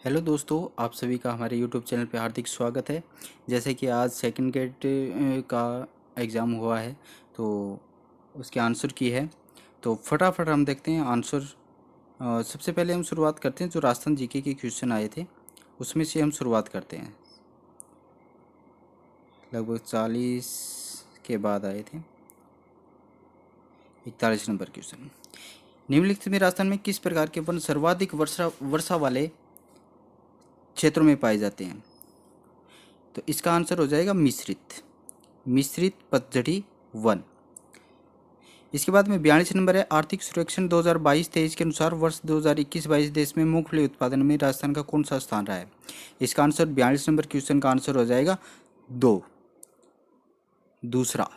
Hello दोस्तों, आप सभी का हमारे यूट्यूब चैनल पे हार्दिक स्वागत है। जैसे कि आज सेकंड गेट का एग्ज़ाम हुआ है, तो उसके आंसर की है। तो फटाफट हम देखते हैं आंसर। सबसे पहले हम शुरुआत करते हैं, जो राजस्थान जीके के क्वेश्चन आए थे उसमें से हम शुरुआत करते हैं। लगभग 40 के बाद आए थे। 41 नंबर क्वेश्चन, निम्नलिखित में राजस्थान में किस प्रकार के वन सर्वाधिक वर्षा वर्षा वाले क्षेत्रों में पाए जाते हैं? तो इसका आंसर हो जाएगा मिश्रित मिश्रित पतझड़ी वन। इसके बाद में 42 नंबर है, आर्थिक सर्वेक्षण 2022-23 के अनुसार वर्ष 2021-22 देश में मूंगफली उत्पादन में राजस्थान का कौन सा स्थान रहा है? इसका आंसर 42 नंबर क्वेश्चन का आंसर हो जाएगा दूसरा।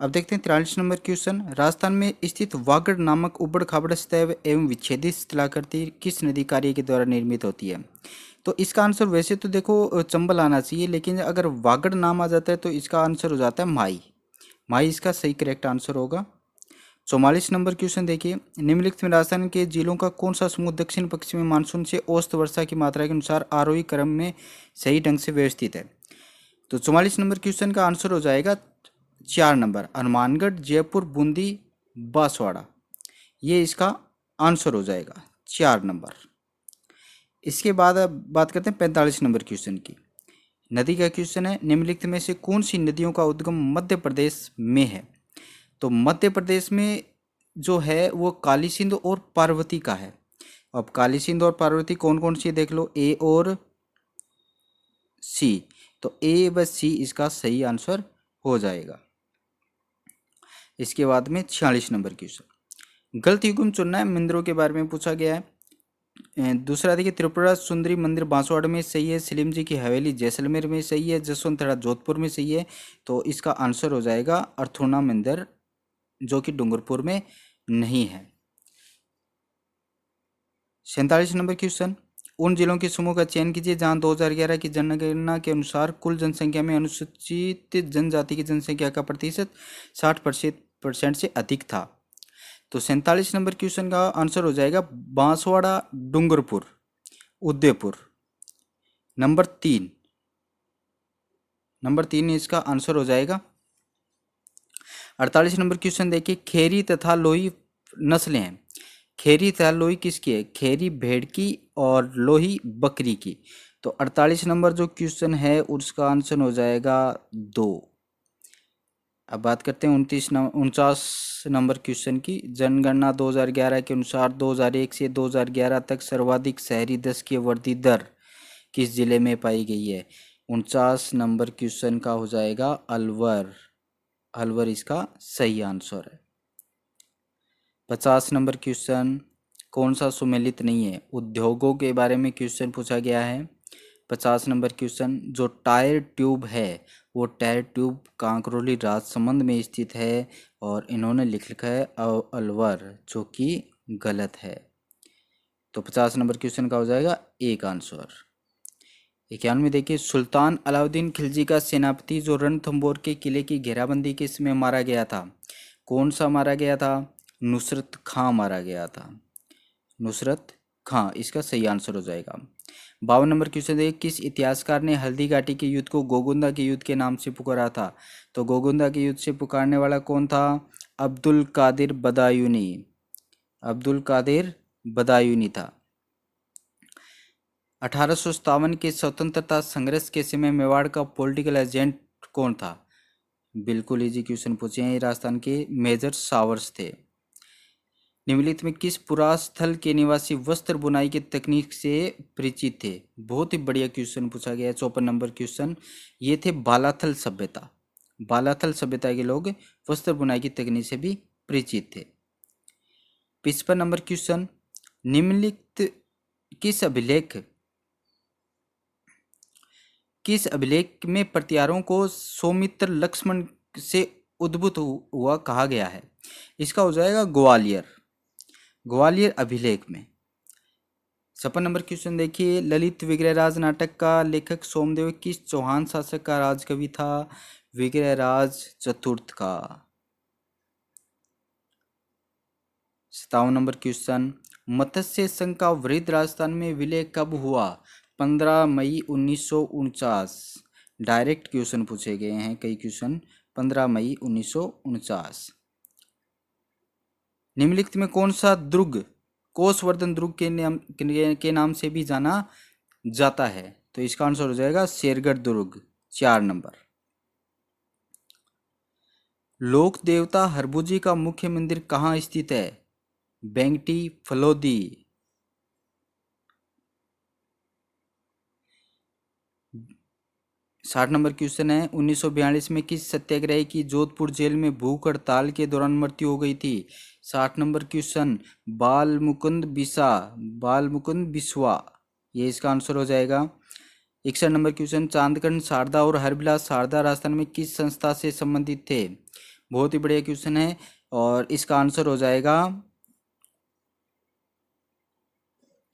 अब देखते हैं 43 नंबर क्वेश्चन, राजस्थान में स्थित वागड़ नामक उबड़ खाबड़ सतह एवं विच्छेदित स्थलाकृति किस नदी कार्य के द्वारा निर्मित होती है? तो इसका आंसर वैसे तो देखो चंबल आना चाहिए, लेकिन अगर वागड़ नाम आ जाता है तो इसका आंसर हो जाता है माई। माई इसका सही करेक्ट आंसर होगा। 44 नंबर क्वेश्चन देखिए, निम्नलिखित में राजस्थान के जिलों का कौन सा समूह दक्षिण पश्चिमी मानसून से औसत वर्षा की मात्रा के अनुसार आरोही क्रम में सही ढंग से व्यवस्थित है? तो 44 नंबर क्वेश्चन का आंसर हो जाएगा 4 नंबर, हनुमानगढ़, जयपुर, बूंदी, बांसवाड़ा। ये इसका आंसर हो जाएगा 4 नंबर। इसके बाद अब बात करते हैं 45 नंबर क्वेश्चन की। नदी का क्वेश्चन है, निम्नलिखित में से कौन सी नदियों का उद्गम मध्य प्रदेश में है? तो मध्य प्रदेश में जो है वो काली सिंधु और पार्वती का है। अब काली सिंधु और पार्वती कौन कौन सी देख लो, ए और सी। तो ए व सी इसका सही आंसर हो जाएगा। इसके बाद में 46 नंबर क्वेश्चन, गलत युग्म चुनना है मंदिरों के बारे में पूछा गया है। दूसरा देखिए, त्रिपुरा सुंदरी मंदिर बांसवाड़ा में सही है, सलीम जी की हवेली जैसलमेर में सही है, जसवंतरा जोधपुर में सही है। तो इसका आंसर हो जाएगा अर्थुना मंदिर, जो कि डूंगरपुर में नहीं है। 47 नंबर क्वेश्चन, उन जिलों के समूह का चयन कीजिए जहां 2011 की जनगणना के अनुसार कुल जनसंख्या में अनुसूचित जनजाति की जनसंख्या का प्रतिशत 60% से अधिक था। तो 47 नंबर क्वेश्चन का आंसर हो जाएगा बांसवाड़ा, डूंगरपुर, उदयपुर। नंबर तीन इसका आंसर हो जाएगा। 48 नंबर क्वेश्चन देखिए, खेरी तथा लोही नस्लें हैं। खेरी तथा लोही किसकी है? खेरी भेड़ की और लोही बकरी की। तो 48 नंबर जो क्वेश्चन है उसका आंसर हो जाएगा 2। अब बात करते हैं 49 नंबर क्वेश्चन की। जनगणना 2011 के अनुसार 2001 से 2011 तक सर्वाधिक शहरी दस की वृद्धि दर किस जिले में पाई गई है? 49 नंबर क्वेश्चन का हो जाएगा अलवर। अलवर इसका सही आंसर है। 50 नंबर क्वेश्चन, कौन सा सुमेलित नहीं है? उद्योगों के बारे में क्वेश्चन पूछा गया है। 50 नंबर क्वेश्चन, जो टायर ट्यूब है वो टायर ट्यूब कांकरोली राजसमंद में स्थित है, और इन्होंने लिख लिखा है अलवर, जो कि गलत है। तो 50 नंबर क्वेश्चन का हो जाएगा एक आंसर। 91 देखिए, सुल्तान अलाउद्दीन खिलजी का सेनापति जो रणथंबोर के किले की घेराबंदी के समय मारा गया था, कौन सा मारा गया था? नुसरत खां मारा गया था। नुसरत खां इसका सही आंसर हो जाएगा। 52 नंबर क्वेश्चन देखिए, किस इतिहासकार ने हल्दी घाटी के युद्ध को गोगुंदा के युद्ध के नाम से पुकारा था? तो गोगुंदा के युद्ध से पुकारने वाला कौन था? अब्दुल कादिर बदायूनी। अब्दुल कादिर बदायूनी था। 1857 के स्वतंत्रता संघर्ष के समय मेवाड़ का पॉलिटिकल एजेंट कौन था? बिल्कुल इजी क्वेश्चन पूछे हैं, राजस्थान के मेजर सावर्स थे। निम्नलिखित में किस पुरास्थल के निवासी वस्त्र बुनाई की तकनीक से परिचित थे? बहुत ही बढ़िया क्वेश्चन पूछा गया है। 54 नंबर क्वेश्चन, ये थे बालाथल सभ्यता। बालाथल सभ्यता के लोग वस्त्र बुनाई की तकनीक से भी परिचित थे। 55 नंबर क्वेश्चन, निम्नलिखित किस अभिलेख किस अभिलेख में प्रतिहारों को सौमित्र लक्ष्मण से उद्भूत हुआ कहा गया है? इसका हो जाएगा ग्वालियर। ग्वालियर अभिलेख में। 56 नंबर क्वेश्चन देखिए, ललित विग्रहराज नाटक का लेखक सोमदेव किस चौहान शासक का राजकवि था? विग्रहराज चतुर्थ का। 57 नंबर क्वेश्चन, मत्स्य संघ का वृहद राजस्थान में विलय कब हुआ? 15 मई 1949। डायरेक्ट क्वेश्चन पूछे गए हैं कई क्वेश्चन। 15 मई 1949। निम्नलिखित में कौन सा दुर्ग कोषवर्धन दुर्ग के नाम से भी जाना जाता है? तो इसका आंसर हो जाएगा शेरगढ़ दुर्ग। 4 नंबर। लोक देवता हरभुजी का मुख्य मंदिर कहाँ स्थित है? बेंगटी फलोदी। 60 नंबर क्वेश्चन है, 1942 में किस सत्याग्रही की जोधपुर जेल में भूख हड़ताल के दौरान मृत्यु हो गई थी? 60 नंबर क्वेश्चन, बाल मुकुंद बिस्वा, ये इसका आंसर हो जाएगा। 61 नंबर क्वेश्चन, चांदकन शारदा और हरबिलास शारदा राजस्थान में किस संस्था से संबंधित थे? बहुत ही बढ़िया क्वेश्चन है और इसका आंसर हो जाएगा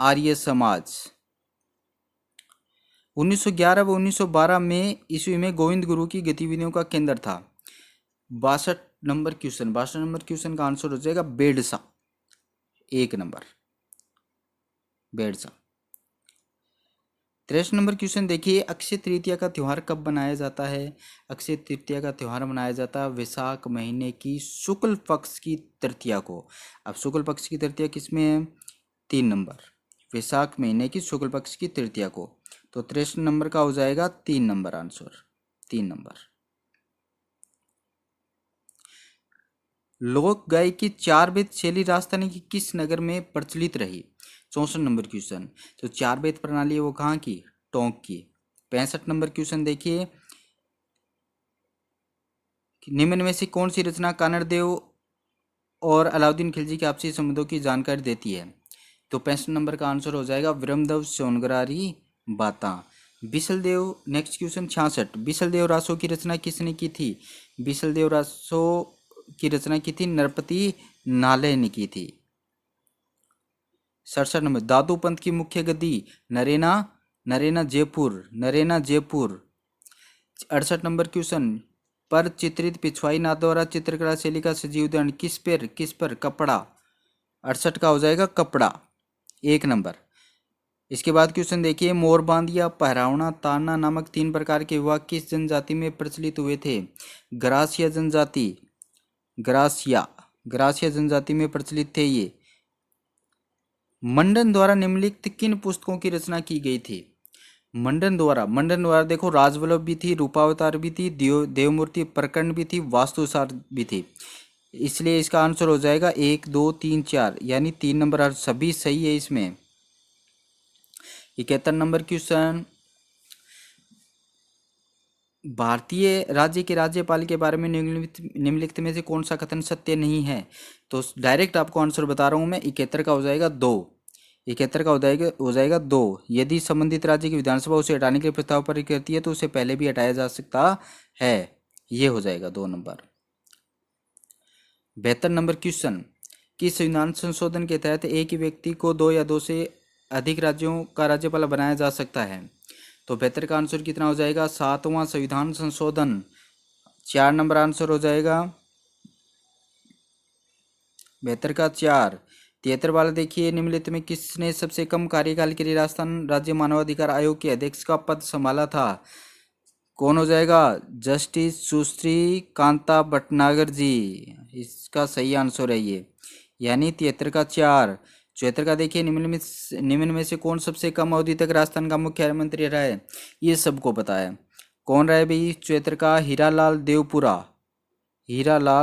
आर्य समाज। 1911 व 1912 में ईस्वी में गोविंद गुरु की गतिविधियों का केंद्र था। 62 नंबर क्वेश्चन का आंसर हो जाएगा बेडसा। 1 नंबर बेडसा। 63 नंबर क्वेश्चन देखिए, अक्षय तृतीया का त्यौहार कब मनाया जाता है? अक्षय तृतीया का त्यौहार मनाया जाता है वैशाख महीने की शुक्ल पक्ष की तृतीया को। अब शुक्ल पक्ष की तृतीया किसमें है? 3 नंबर, वैशाख महीने की शुक्ल पक्ष की तृतीया को। तो 63 नंबर का हो जाएगा 3 नंबर आंसर। 3 नंबर। लोक गायकी 4 वेद शैली राजस्थानी की किस नगर में प्रचलित रही? 64 नंबर क्वेश्चन, तो 4 वेद प्रणाली है वो कहाँ की? टोंक की। 65 नंबर क्वेश्चन देखिए, निम्न में से कौन सी रचना कानड़ देव और अलाउद्दीन खिलजी के आपसी संबंधों की जानकारी देती है? तो 65 नंबर का आंसर हो जाएगा विरमदेव सोनगरारी बाता। बिसल देव, नेक्स्ट क्वेश्चन 66, बिसल देव रासो की रचना किसने की थी? बिसल देव रासो की रचना की थी नरपति नाले ने की थी। 67 नंबर, दादू पंत की मुख्य गद्दी नरेना जयपुर। 68 नंबर क्वेश्चन, पर चित्रित पिछवाई नाथ द्वारा चित्रकला शैली का सजीव उदाहरण किस पर? कपड़ा। 68 का हो जाएगा कपड़ा। 1 नंबर। इसके बाद क्वेश्चन देखिए, मोरबांद या पहरावना ताड़ना नामक 3 प्रकार के विवाह किस जनजाति में प्रचलित हुए थे? ग्रासिया जनजाति में प्रचलित थे ये। मंडन द्वारा निम्नलिखित किन पुस्तकों की रचना की गई थी? मंडन द्वारा देखो, राजवल्लभ भी थी, रूपावतार भी थी, देवमूर्ति प्रकरण भी थी, वास्तुसार भी थी। इसलिए इसका आंसर हो जाएगा 1 2 3 4, यानी 3 नंबर सभी सही है इसमें। 71 नंबर क्वेश्चन, भारतीय राज्य के राज्यपाल के बारे में निम्नलिखित में से कौन सा कथन सत्य नहीं है? तो डायरेक्ट आपको आंसर बता रहा हूं मैं। 71 का हो जाएगा 2। 71 का हो जाएगा 2। यदि संबंधित राज्य की विधानसभा उसे हटाने के प्रस्ताव पर करती है तो उसे पहले भी हटाया जा सकता है। ये हो जाएगा 2 नंबर। 72 नंबर क्वेश्चन, किस संविधान संशोधन के तहत एक ही व्यक्ति को 2 या 2 से अधिक राज्यों का राज्यपाल बनाया जा सकता है? तो 72 का आंसर कितना हो जाएगा? 7वां संविधान संशोधन। 4 नंबर आंसर हो जाएगा 72 का 4। 73 वाला देखिए, निम्नलिखित में किसने सबसे कम कार्यकाल के लिए राजस्थान राज्य मानवाधिकार आयोग के अध्यक्ष का पद संभाला था? कौन हो जाएगा? जस्टिस सुश्री कांता भटनागर जी। इसका सही आंसर है ये, यानी 73 का 4। 74 का देखिए, निम्न में से कौन सबसे कम अवधि तक राजस्थान का मुख्यमंत्री रहा है? ये सबको पता है। कौन रहा है भाई? 74 का हीरालाल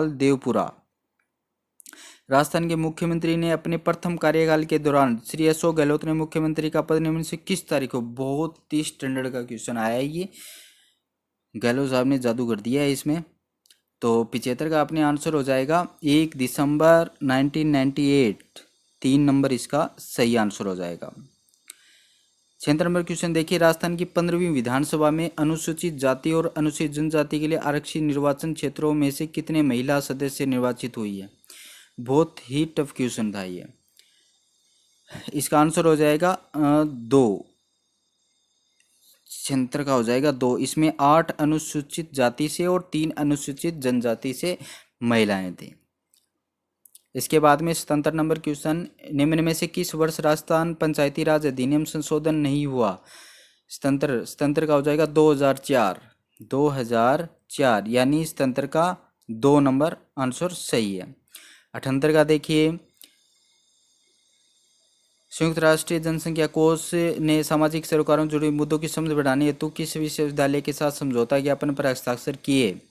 देवपुरा। राजस्थान के मुख्यमंत्री ने अपने प्रथम कार्यकाल के दौरान श्री अशोक गहलोत ने मुख्यमंत्री का पद निम्न से किस तारीख को? बहुत ही स्टैंडर्ड का क्वेश्चन आया है ये, गहलोत साहब ने जादू कर दिया है इसमें। तो 75 का अपने आंसर हो जाएगा 1 दिसंबर 1998। 3 नंबर इसका सही आंसर हो जाएगा। 76 नंबर क्वेश्चन देखिए, राजस्थान की 15वीं विधानसभा में अनुसूचित जाति और अनुसूचित जनजाति के लिए आरक्षित निर्वाचन क्षेत्रों में से कितने महिला सदस्य निर्वाचित हुई है? बहुत ही टफ क्वेश्चन था ये। इसका आंसर हो जाएगा 2। 76 का हो जाएगा 2। इसमें 8 अनुसूचित जाति से और 3 अनुसूचित जनजाति से महिलाएं थी। इसके बाद में 77 नंबर क्वेश्चन, निम्न में से किस वर्ष राजस्थान पंचायती राज अधिनियम संशोधन नहीं हुआ? स्वतंत्र स्वतंत्र का हो जाएगा 2004, 2004 यानी स्वतंत्र का 2 नंबर आंसर सही है। 78 का देखिए, संयुक्त राष्ट्र जनसंख्या कोष ने सामाजिक सरोकारों से जुड़े मुद्दों की समझ बढ़ाने हेतु किस विश्वविद्यालय के साथ समझौता ज्ञापन पर हस्ताक्षर किए?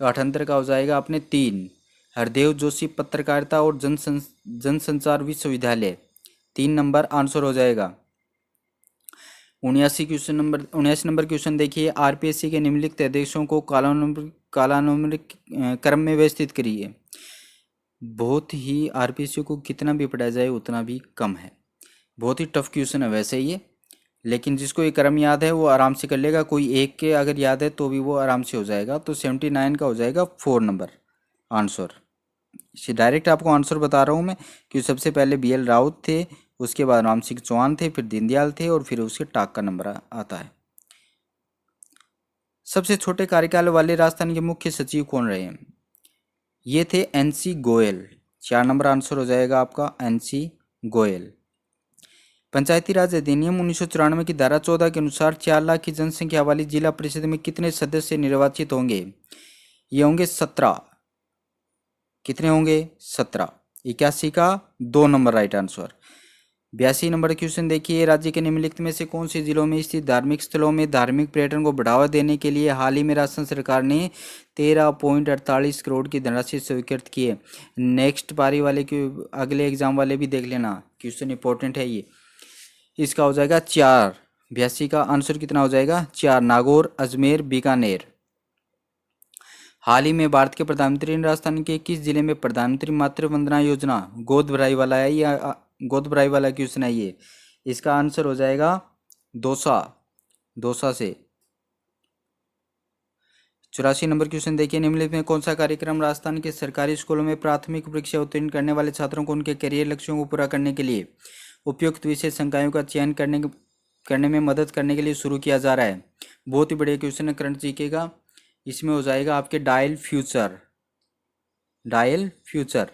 78 का हो जाएगा अपने 3, हरदेव जोशी पत्रकारिता और जनसंचार विश्वविद्यालय, 3 नंबर आंसर हो जाएगा। 79 नंबर क्वेश्चन देखिए, आरपीएससी के निम्नलिखित आदेशों को कालानुक्रमिक क्रम में व्यवस्थित करिए। बहुत ही आरपीएससी को कितना भी पढ़ाया जाए उतना भी कम है, बहुत ही टफ क्वेश्चन है वैसे ये, लेकिन जिसको ये क्रम याद है वो आराम से कर लेगा। कोई एक के अगर याद है तो भी वो आराम से हो जाएगा। तो 79 का हो जाएगा 4 नंबर आंसर। इसे डायरेक्ट आपको आंसर बता रहा हूँ मैं, क्योंकि सबसे पहले BL राउत थे, उसके बाद राम सिंह चौहान थे, फिर दीनदयाल थे और फिर उसके टाक का नंबर आता है। सबसे छोटे कार्यकाल वाले राजस्थान के मुख्य सचिव कौन रहे हैं? ये थे NC गोयल, 4 नंबर आंसर हो जाएगा आपका NC गोयल। पंचायती राज अधिनियम 1994 की धारा 14 के अनुसार 4 लाख की जनसंख्या वाली जिला परिषद में कितने सदस्य निर्वाचित होंगे? ये होंगे 17। कितने होंगे? 17। 81 का 2 number right answer. 82 number question देखिए, राज्य के निम्नलिखित में से कौन से जिलों में स्थित धार्मिक स्थलों में धार्मिक पर्यटन को बढ़ावा देने के लिए हाल ही में राजस्थान सरकार ने 13.48 करोड़ की धनराशि स्वीकृत की है? नेक्स्ट पारी वाले के अगले एग्जाम वाले भी देख लेना, क्वेश्चन इंपॉर्टेंट है ये। इसका हो जाएगा 4। 82 का आंसर कितना हो जाएगा? 4। नागौर, अजमेर, बीकानेर। हाल ही में भारत के प्रधानमंत्री ने राजस्थान के किस जिले में प्रधानमंत्री मातृ वंदना योजना गोद भराई वाला है या गोद भराई वाला क्वेश्चन है ये? इसका आंसर हो जाएगा दौसा, दौसा से। 84 नंबर क्वेश्चन देखिए, निम्नलिखित में कौन सा कार्यक्रम राजस्थान के सरकारी स्कूलों में प्राथमिक परीक्षा उत्तीर्ण करने वाले छात्रों को उनके करियर लक्ष्यों को पूरा करने के लिए उपयुक्त विषय संकायों का चयन करने में मदद करने के लिए शुरू किया जा रहा है? बहुत ही बढ़िया क्वेश्चन है, करंट जीके का। इसमें हो जाएगा आपके डायल फ्यूचर, डायल फ्यूचर।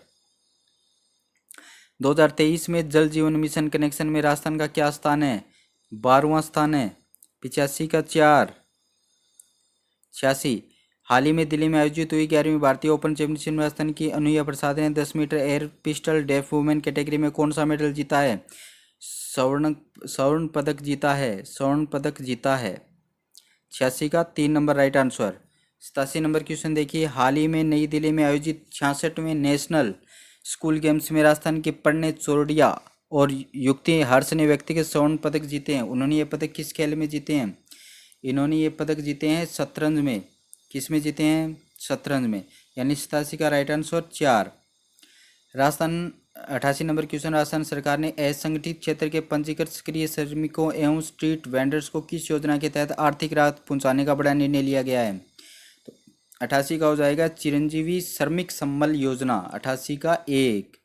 2023 में जल जीवन मिशन कनेक्शन में राजस्थान का क्या स्थान है? 12वां स्थान है। 85 का 4। 86। हाल ही में दिल्ली में आयोजित हुई 11वीं भारतीय ओपन चैंपियनशिप में राजस्थान की अनुया प्रसाद ने 10 metre air pistol deaf women category में कौन सा मेडल जीता है? स्वर्ण पदक जीता है, स्वर्ण पदक जीता है। 86 का 3 number right answer. 87 number question देखिए, हाल ही में नई दिल्ली में आयोजित 66वें नेशनल स्कूल गेम्स में राजस्थान के पढ़ने चोरडिया और युक्ति हर्ष ने व्यक्तिगत स्वर्ण पदक जीते हैं। उन्होंने ये पदक किस खेल में जीते हैं? इन्होंने ये पदक जीते हैं शतरंज में। किस में जीते हैं? शतरंज में, यानी 87 का right answer 4। Rajasthan 88 number question, Rajasthan सरकार ने असंगठित क्षेत्र के पंजीकृत सक्रिय श्रमिकों एवं स्ट्रीट वेंडर्स को किस योजना के तहत आर्थिक राहत पहुंचाने का बड़ा निर्णय लिया गया है? तो 88 का हो जाएगा चिरंजीवी श्रमिक सम्बल योजना, 88 का 1।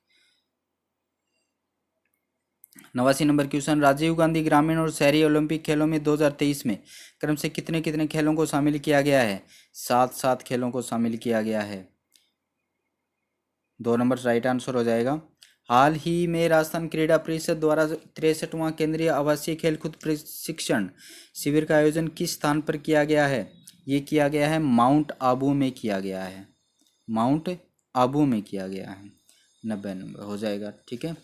89 नंबर क्वेश्चन, राजीव गांधी ग्रामीण और शहरी ओलंपिक खेलों में 2023 में क्रम से कितने कितने खेलों को शामिल किया गया है? 7 खेलों को शामिल किया गया है। 2 नंबर राइट आंसर हो जाएगा। हाल ही में राजस्थान क्रीड़ा परिषद द्वारा 63वां केंद्रीय आवासीय खेलकूद प्रशिक्षण शिविर का आयोजन किस स्थान पर किया गया है? ये किया गया है माउंट आबू में किया गया है, माउंट आबू में किया गया है। 90 नंबर हो जाएगा, ठीक है।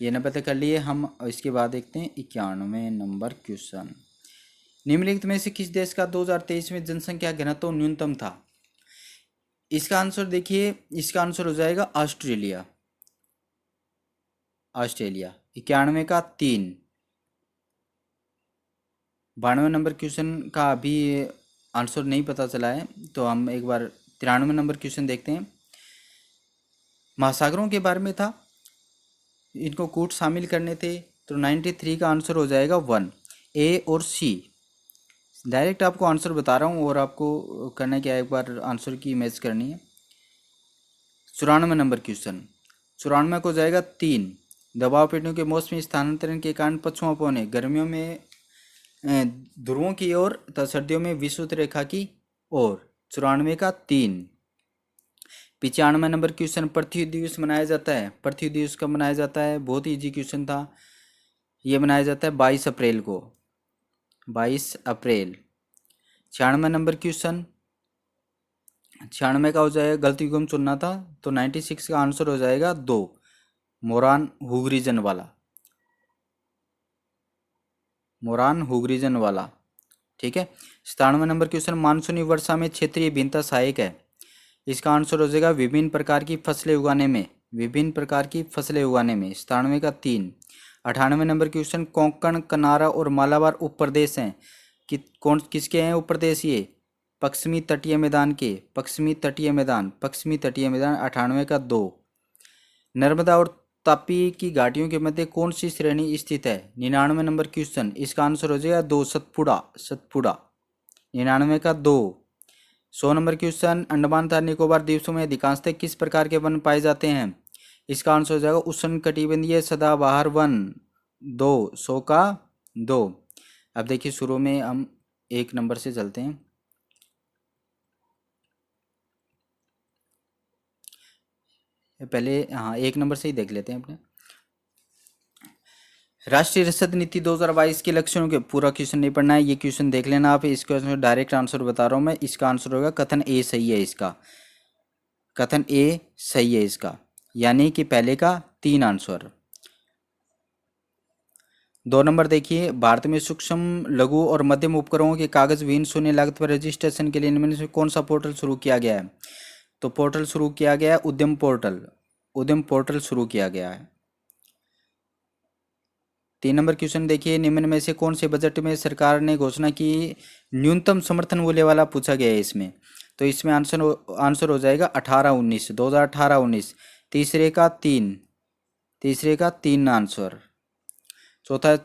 ये 90 तक कर लिए हम। इसके बाद देखते हैं 91 नंबर क्वेश्चन, निम्नलिखित में से किस देश का 2023 में जनसंख्या घनत्व न्यूनतम था? इसका आंसर देखिए, इसका आंसर हो जाएगा ऑस्ट्रेलिया, ऑस्ट्रेलिया। 91 का 3। 92 नंबर क्वेश्चन का अभी आंसर नहीं पता चला है, तो हम एक बार 93 नंबर क्वेश्चन देखते हैं। महासागरों के बारे में था, इनको कूट शामिल करने थे, तो 93 का आंसर हो जाएगा 1, ए और सी। डायरेक्ट आपको आंसर बता रहा हूँ और आपको करना क्या है, एक बार आंसर की इमेज करनी है। 94 नंबर क्वेश्चन, 94 को जाएगा 3, दबाव पेटियों के मौसमी स्थानांतरण के कारण पछुआ पौने गर्मियों में ध्रुवों की ओर तथा सर्दियों में विषुवत रेखा की ओर। 94 का 3। 95 नंबर क्वेश्चन, पृथ्वी दिवस मनाया जाता है, पृथ्वी दिवस कब मनाया जाता है? बहुत इजी क्वेश्चन था। ये मनाया जाता है 22 अप्रैल को, 22 अप्रैल। 96 नंबर क्वेश्चन, 96 का हो जाएगा, गलत युग्म चुनना था, तो 96 का आंसर हो जाएगा 2, मोरान हुगरीजन वाला, मोरान हुगरीजन वाला। ठीक है। 97 नंबर क्वेश्चन, मानसूनी वर्षा में क्षेत्रीय भिन्नता सहायक है। इसका आंसर हो जाएगा विभिन्न प्रकार की फसलें उगाने में, विभिन्न प्रकार की फसलें उगाने में। 97 का 3। 98 नंबर क्वेश्चन, कोंकण, कनारा और मालाबार उप प्रदेश हैं कि कौन किसके हैं उप प्रदेश? ये पश्चिमी तटीय मैदान के, पश्चिमी तटीय मैदान, पश्चिमी तटीय मैदान। 98 का 2। नर्मदा और तापी की घाटियों के मध्य कौन सी श्रेणी स्थित है? 99 नंबर क्वेश्चन, इसका आंसर हो जाएगा 2, सतपुड़ा, सतपुड़ा। 99 का 2। 100 नंबर क्वेश्चन, अंडमान तथा निकोबार द्वीपों में अधिकांशतः किस प्रकार के वन पाए जाते हैं? इसका आंसर हो जाएगा उष्णकटिबंधीय सदाबहार वन। 2, 100 का 2। अब देखिए शुरू में हम 1 नंबर से चलते हैं। पहले हाँ 1 नंबर से ही देख लेते हैं अपने। राष्ट्रीय रसद नीति 2022 के लक्ष्यों के, पूरा क्वेश्चन नहीं पढ़ना है, ये क्वेश्चन देख लेना आप। इस क्वेश्चन में डायरेक्ट आंसर बता रहा हूँ मैं। इसका आंसर होगा कथन ए सही है इसका, कथन ए सही है इसका, यानी कि पहले का 3 आंसर। 2 नंबर देखिए, भारत में सूक्ष्म लघु और मध्यम उपकरणों के कागज विहीन शून्य लागत पर रजिस्ट्रेशन के लिए इनमें से कौन सा पोर्टल शुरू किया गया है? तो पोर्टल शुरू किया गया है उद्यम पोर्टल, उद्यम पोर्टल शुरू किया गया है। 3 नंबर क्वेश्चन देखिए, निम्न में से कौन से बजट में सरकार ने घोषणा की न्यूनतम समर्थन मूल्य वाला पूछा गया है इसमें? तो इसमें आंसर हो जाएगा 18-19, 2018-19। तीसरे का 3, तीसरे का 3 आंसर। चौथा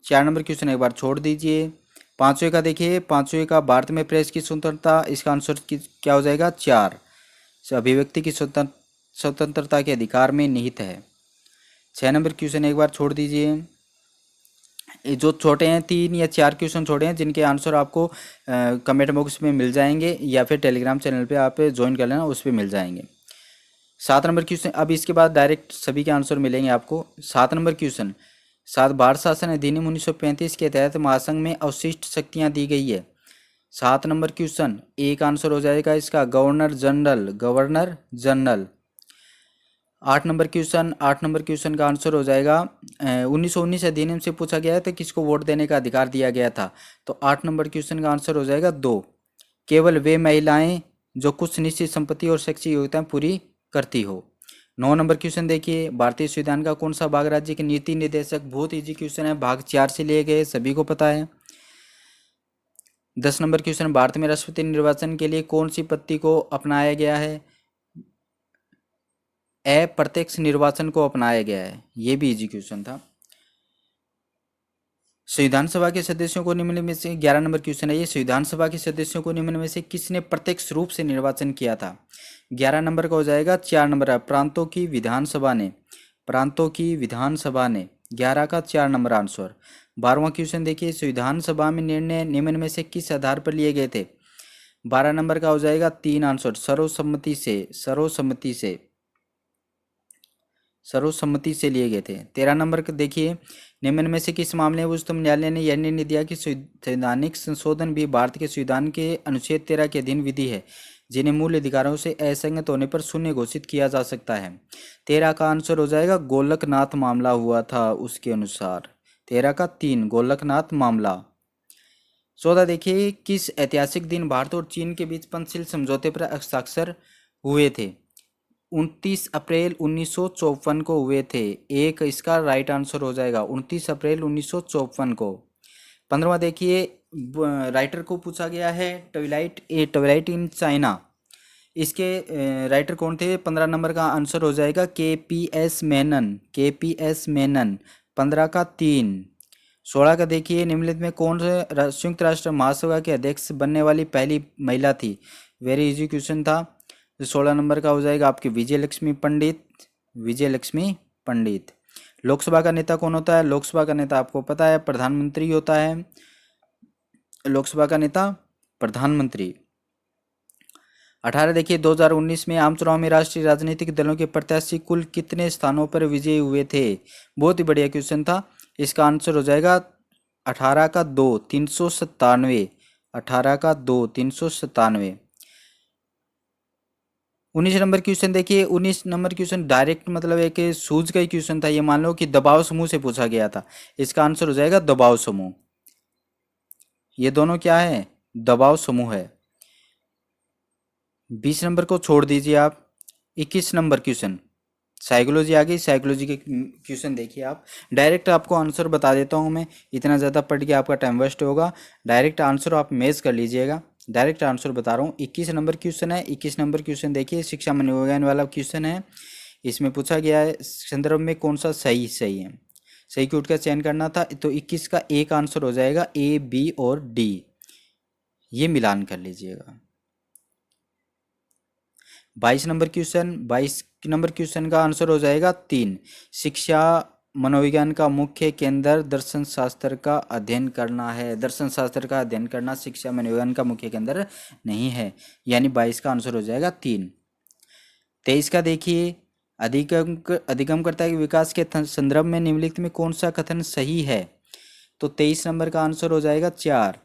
4 नंबर क्वेश्चन एक बार छोड़ दीजिए। 5वें का देखिए, 5वें का, भारत में प्रेस की स्वतंत्रता, इसका आंसर क्या हो जाएगा? 4, अभिव्यक्ति की स्वतंत्रता के अधिकार में निहित है। 6 नंबर क्वेश्चन एक बार छोड़ दीजिए। जो छोटे हैं 3 या 4 क्वेश्चन छोटे हैं जिनके आंसर आपको कमेंट बॉक्स में मिल जाएंगे या फिर टेलीग्राम चैनल पे आप ज्वाइन कर लेना, उस पर मिल जाएंगे। 7 नंबर क्वेश्चन, अब इसके बाद डायरेक्ट सभी के आंसर मिलेंगे आपको। 7 नंबर क्वेश्चन, 7, भारत शासन अधिनियम 1935 के तहत महासंघ में अवशिष्ट शक्तियां दी गई है। 7 नंबर क्वेश्चन, एक आंसर हो जाएगा इसका governor general, governor general. 8 number question, 8 number question का आंसर हो जाएगा 1919 अधिनियम से पूछा गया है तो किसको वोट देने का अधिकार दिया गया था? तो 8 नंबर क्वेश्चन का आंसर हो जाएगा 2, केवल वे महिलाएं जो कुछ निश्चित संपत्ति और शैक्षिक योग्यताएं पूरी करती हो। 9 नंबर क्वेश्चन देखिए, भारतीय संविधान का कौन सा भाग राज्य के नीति निर्देशक? बहुत इजी क्वेश्चन है, भाग 4 से लिए गए, सभी को पता है। 10 नंबर क्वेश्चन, भारत में राष्ट्रपति निर्वाचन के लिए कौन सी पद्धति को अपनाया गया है? अप्रत्यक्ष निर्वाचन को अपनाया गया है, ये भी इजी क्वेश्चन था। संविधान सभा के सदस्यों को निम्न में से, 11 नंबर क्वेश्चन है ये, संविधान सभा के सदस्यों को निम्न में से किसने प्रत्यक्ष रूप से निर्वाचन किया था? 11 नंबर का हो जाएगा 4 नंबर है, प्रांतों की विधानसभा ने, प्रांतों की विधानसभा ने। 11 का 4 नंबर आंसर। 12वां क्वेश्चन देखिए, संविधान सभा में निर्णय निम्न में से किस आधार पर लिए गए थे? 12 नंबर का हो जाएगा 3 आंसर, सर्वसम्मति से, सर्वसम्मति से, सर्वसम्मति से लिए गए थे। 13 नंबर का देखिए, निम्न में से किस मामले में उच्चतम न्यायालय ने यह निर्णय दिया कि संवैधानिक संशोधन भी भारत के संविधान के अनुच्छेद 13 के अधीन विधि है जिन्हें मूल अधिकारों से असंगत होने पर शून्य घोषित किया जा सकता है? 13 का आंसर हो जाएगा गोलकनाथ मामला हुआ था उसके अनुसार। 13 का 3, गोलकनाथ मामला। 14 देखिए, किस ऐतिहासिक दिन भारत और चीन के बीच पंचशील समझौते पर हस्ताक्षर हुए थे? 29 अप्रैल 1954 को हुए थे। एक इसका राइट आंसर हो जाएगा 29 अप्रैल 1954 को। 15वां देखिए, राइटर को पूछा गया है ट्वाइलाइट इन चाइना, इसके राइटर कौन थे? 15 नंबर का आंसर हो जाएगा KPS मेनन, KPS मेनन। 15 का 3। 16 का देखिए, निम्नलिखित में कौन से संयुक्त राष्ट्र महासभा के अध्यक्ष बनने वाली पहली महिला थी? वेरी इजी क्वेश्चन था। 16 नंबर का हो जाएगा आपकी विजय लक्ष्मी पंडित, विजय लक्ष्मी पंडित। लोकसभा का नेता कौन होता है? लोकसभा का नेता आपको पता है प्रधानमंत्री होता है, लोकसभा का नेता प्रधानमंत्री। 18 देखिए 2019 में आम चुनाव में राष्ट्रीय राजनीतिक दलों के प्रत्याशी कुल कितने स्थानों पर विजयी हुए थे। बहुत ही बढ़िया क्वेश्चन था। इसका आंसर हो जाएगा 18 का 2 397। 18 का 2 397। 19 नंबर क्वेश्चन देखिए। 19 नंबर क्वेश्चन डायरेक्ट मतलब एक सूझ का ही क्वेश्चन था। ये मान लो कि दबाव समूह से पूछा गया था। इसका आंसर हो जाएगा दबाव समूह। ये दोनों क्या है, दबाव समूह है। 20 नंबर को छोड़ दीजिए आप। 21 नंबर क्वेश्चन साइकोलॉजी आ गई। साइकोलॉजी के क्वेश्चन देखिए आप। डायरेक्ट आपको आंसर बता देता हूँ मैं, इतना ज़्यादा पढ़ के आपका टाइम वेस्ट होगा। डायरेक्ट आंसर आप मेज कर लीजिएगा। डायरेक्ट आंसर बता रहा हूँ। 21 नंबर क्वेश्चन है। 21 नंबर क्वेश्चन देखिए, शिक्षा मनोविज्ञान वाला क्वेश्चन है। इसमें पूछा गया है संदर्भ में कौन सा सही सही है। सही क्यूट का चयन करना था, तो 21 का एक आंसर हो जाएगा ए, बी और डी। ये मिलान कर लीजिएगा। 22 नंबर क्वेश्चन। 22 नंबर क्वेश्चन का आंसर हो जाएगा 3। शिक्षा मनोविज्ञान का मुख्य केंद्र दर्शन शास्त्र का अध्ययन करना है। दर्शन शास्त्र का अध्ययन करना शिक्षा मनोविज्ञान का मुख्य केंद्र नहीं है, यानी 22 का आंसर हो जाएगा 3। 23 का देखिए, अधिगमकर्ता के विकास के संदर्भ में निम्नलिखित में कौन सा कथन सही है। तो 23 नंबर का आंसर हो जाएगा 4।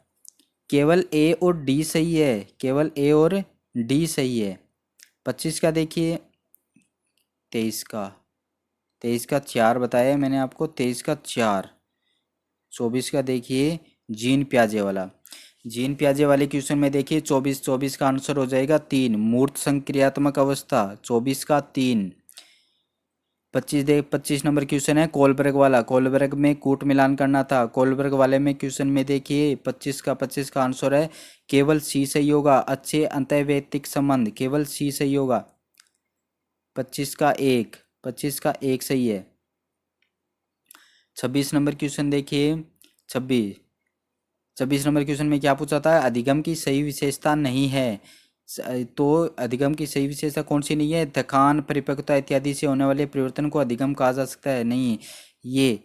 केवल ए और डी सही है। केवल ए और डी सही है। 25 का देखिए। 23 का 4 बताया मैंने आपको। 23 का 4। 24 का देखिए जीन प्याजे वाला। जीन प्याजे वाले क्वेश्चन में देखिए 24 का आंसर हो जाएगा 3। मूर्त संक्रियात्मक अवस्था 24 का 3। 25 नंबर क्वेश्चन है कोलबर्ग वाला। कोलबर्ग में कूट मिलान करना था। कोलबर्ग वाले में क्वेश्चन में देखिए 25 का आंसर है केवल सी सही होगा। अच्छे अंतर्वैयक्तिक संबंध, केवल सी सही होगा। 25 का 1 सही है। 26 नंबर क्वेश्चन देखिए। 26 नंबर क्वेश्चन में क्या पूछा था, अधिगम की सही विशेषता नहीं है। तो अधिगम की सही विशेषता कौन सी नहीं है। थकान, परिपक्वता इत्यादि से होने वाले परिवर्तन को अधिगम कहा जा सकता है, नहीं। ये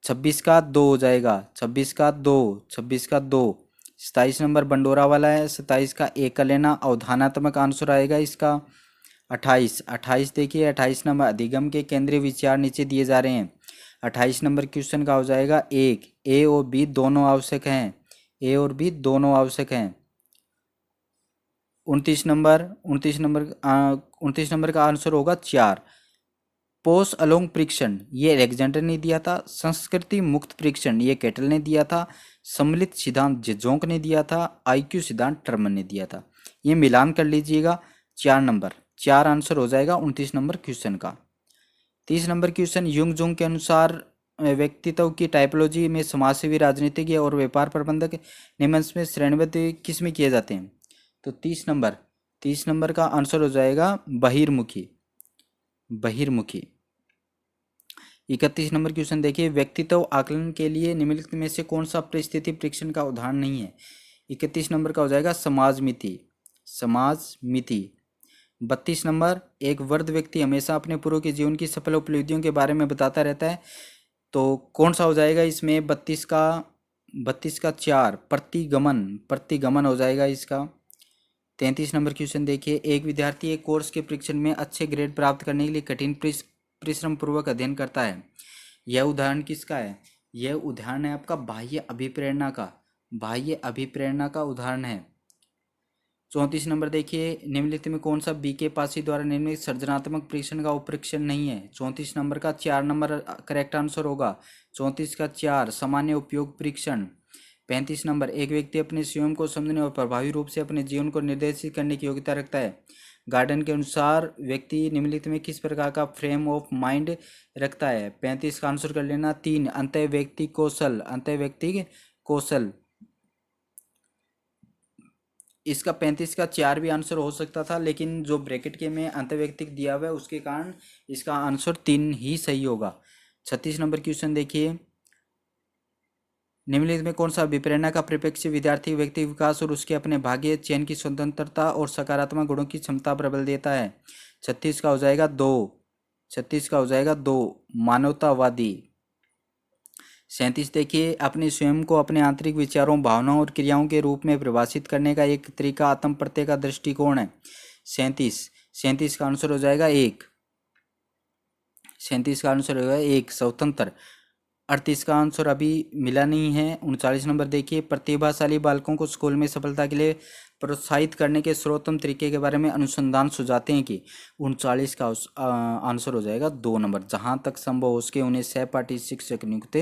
26 का 2 हो जाएगा। 26 का 2। 27 नंबर बंडोरा वाला है। 27 का एक का लेना अवधानात्मक आंसर आएगा इसका। 28 देखिए। 28 नंबर अधिगम के केंद्रीय विचार नीचे दिए जा रहे हैं। 28 नंबर क्वेश्चन का हो जाएगा 1। ए और बी दोनों आवश्यक हैं। ए और बी दोनों आवश्यक हैं। 29 नंबर का आंसर होगा 4। पोस्ट अलोंग परीक्षण ये एलेक्जेंडर ने दिया था। संस्कृति मुक्त परीक्षण ये केटल ने दिया था। सम्मिलित सिद्धांत जेजोंक ने दिया था। आईक्यू सिद्धांत टर्मन ने दिया था। ये मिलान कर लीजिएगा। 4 आंसर हो जाएगा 29 नंबर क्वेश्चन का। 30 नंबर क्वेश्चन युंग जुंग के अनुसार व्यक्तित्व की टाइपोलॉजी में समाजसेवी, राजनीतिज्ञ और व्यापार प्रबंधक निम्न में श्रेणीबद्ध किस में किए जाते हैं। तो 30 नंबर का आंसर हो जाएगा बहिर्मुखी। 31 नंबर क्वेश्चन देखिए, व्यक्तित्व आकलन के लिए निम्नलिखित में से कौन सा परिस्थिति परीक्षण का उदाहरण नहीं है। 31 नंबर का हो जाएगा समाज मिति। 32 नंबर, एक वृद्ध व्यक्ति हमेशा अपने पूर्व के जीवन की सफल उपलब्धियों के बारे में बताता रहता है, तो कौन सा हो जाएगा इसमें। 32 का 4 प्रतिगमन हो जाएगा इसका। 33 नंबर क्वेश्चन देखिए, एक विद्यार्थी एक कोर्स के परीक्षण में अच्छे ग्रेड प्राप्त करने के लिए कठिन परिश्रम पूर्वक अध्ययन करता है। यह उदाहरण किसका है। यह उदाहरण है आपका बाह्य अभिप्रेरणा का उदाहरण है। 34 नंबर देखिए, निम्नलिखित में कौन सा बी के पासी द्वारा निर्मित सृजनात्मक परीक्षण का उपपरीक्षण नहीं है। 34 नंबर का 4 नंबर करेक्ट आंसर होगा। 34 का 4 सामान्य उपयोग परीक्षण। 35 नंबर, एक व्यक्ति अपने स्वयं को समझने और प्रभावी रूप से अपने जीवन को निर्देशित करने की योग्यता रखता है। गार्डन के अनुसार व्यक्ति निम्नलिखित में किस प्रकार का फ्रेम ऑफ माइंड रखता है। 35 का आंसर कर लेना 3 अंतर्व्यक्तिक कौशल। इसका 35 का 4 भी आंसर हो सकता था, लेकिन जो ब्रैकेट के में अंतर्व्यक्तिक दिया हुआ है उसके कारण इसका आंसर 3 ही सही होगा। 36 नंबर क्वेश्चन देखिए, निम्नलिखित में कौन सा विप्रेरणा का परिप्रेक्ष्य विद्यार्थी व्यक्ति विकास और उसके अपने भाग्य चयन की स्वतंत्रता और सकारात्मक गुणों की क्षमता पर बल देता है। 36 का हो जाएगा 2 मानवतावादी। 37 देखिए, अपने स्वयं को अपने आंतरिक विचारों, भावनाओं और क्रियाओं के रूप में परिभाषित करने का एक तरीका आत्म प्रत्यय का दृष्टिकोण है। 37, 37 का आंसर हो जाएगा 1, 37 का आंसर होगा 1 स्वतंत्र। 38 का आंसर अभी मिला नहीं है। 39 नंबर देखिए, प्रतिभाशाली बालकों को स्कूल में सफलता के लिए प्रोत्साहित करने के सर्वोत्तम तरीके के बारे में अनुसंधान सुझाते हैं कि 39 का आंसर हो जाएगा 2 नंबर, जहां तक संभव हो सके उन्हें सहपाठी शिक्षक नियुक्त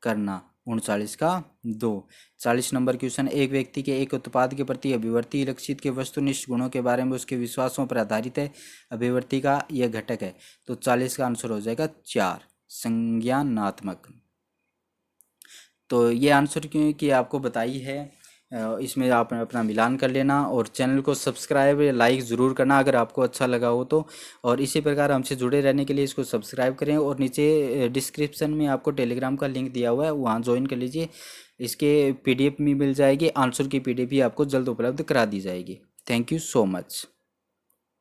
करना। 39 का 2। 40 नंबर क्वेश्चन, एक व्यक्ति के एक उत्पाद के प्रति अभिवर्ती लक्षित के वस्तुनिष्ठ गुणों के बारे में उसके विश्वासों पर आधारित है, अभिवर्ती का यह घटक है। तो 40 का आंसर हो जाएगा 4, संज्ञानात्मक। तो ये आंसर क्यों कि आपको बताई है, इसमें आप अपना मिलान कर लेना और चैनल को सब्सक्राइब या लाइक ज़रूर करना अगर आपको अच्छा लगा हो तो। और इसी प्रकार हमसे जुड़े रहने के लिए इसको सब्सक्राइब करें, और नीचे डिस्क्रिप्शन में आपको टेलीग्राम का लिंक दिया हुआ है, वहाँ ज्वाइन कर लीजिए। इसके पीडीएफ भी मिल जाएगी, आंसर की पीडीएफ भी आपको जल्द उपलब्ध करा दी जाएगी। Thank you so much.